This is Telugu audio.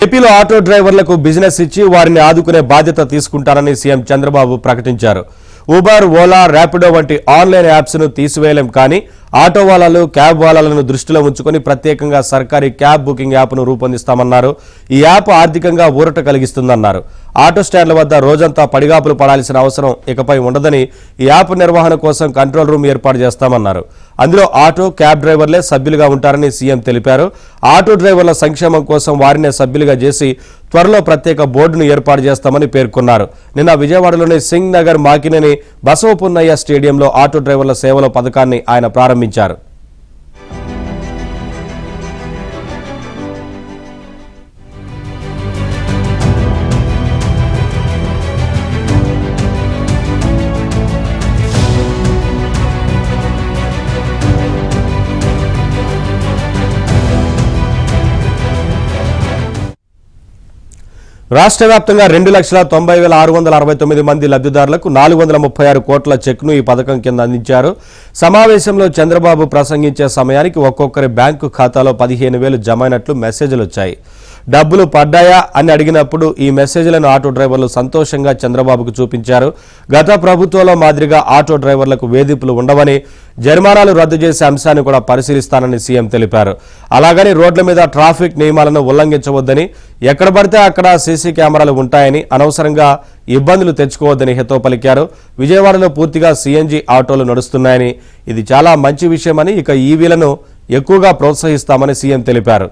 ఏపీలో ఆటో డ్రైవర్లకు బిజినెస్ ఇచ్చి వారిని ఆదుకునే బాధ్యత తీసుకుంటారని సీఎం చంద్రబాబు ప్రకటించారు. ఊబర్, ఓలా, ర్యాపిడో వంటి ఆన్లైన్ యాప్స్ ను తీసివేయలేం, కానీ ఆటో వాలాలు, క్యాబ్ వాలాలను దృష్టిలో ఉంచుకొని ప్రత్యేకంగా సర్కారీ క్యాబ్ బుకింగ్ యాప్ను రూపొందిస్తామన్నారు. ఈ యాప్ ఆర్థికంగా ఊరట కలిగిస్తుందన్నారు. ఆటో స్టాండ్ల వద్ద రోజంతా పడిగాపులు పడాల్సిన అవసరం ఇకపై ఉండదని ఈ యాప్ నిర్వహణ కోసం కంట్రోల్ రూమ్ ఏర్పాటు చేస్తామన్నారు. అందులో ఆటో, క్యాబ్ డ్రైవర్లే సభ్యులుగా ఉంటారని సీఎం తెలిపారు. ఆటో డ్రైవర్ల సంక్షేమం కోసం వారినే సభ్యులుగా చేసి త్వరలో ప్రత్యేక బోర్డును ఏర్పాటు చేస్తామని పేర్కొన్నారు. నిన్న విజయవాడలోని సింగ్ నగర్ మాకినేని బసవపున్నయ్య స్టేడియంలో ఆటో డ్రైవర్ల సేవల పథకాన్ని ఆయన ప్రారంభించారు. రాష్ట్ర వ్యాప్తంగా 2,90,669 మంది లబ్ధిదారులకు 436 కోట్ల చెక్ను ఈ పథకం కింద అందించారు. సమావేశంలో చంద్రబాబు ప్రసంగించే సమయానికి ఒక్కొక్కరి బ్యాంకు ఖాతాలో 15,000 జమైనట్లు మెసేజ్లు వచ్చాయి. డబ్బులు పడ్డాయా అని అడిగినప్పుడు ఈ మెసేజ్లను ఆటో డ్రైవర్లు సంతోషంగా చంద్రబాబుకు చూపించారు. గత ప్రభుత్వంలో మాదిరిగా ఆటో డ్రైవర్లకు వేధింపులు ఉండవని, జరిమానాలు రద్దు చేసే అంశాన్ని కూడా పరిశీలిస్తానని సీఎం తెలిపారు. అలాగని రోడ్ల మీద ట్రాఫిక్ నియమాలను ఉల్లంఘించవద్దని, ఎక్కడ పడితే అక్కడ సీసీ కెమెరాలు ఉంటాయని అనవసరంగా ఇబ్బందులు తెచ్చుకోవద్దని హితవు పలికారు. విజయవాడలో పూర్తిగా సీఎన్జీ ఆటోలు నడుస్తున్నాయని, ఇది చాలా మంచి విషయమని, ఇక ఈవీలను ఎక్కువగా ప్రోత్సహిస్తామని సీఎం తెలిపారు.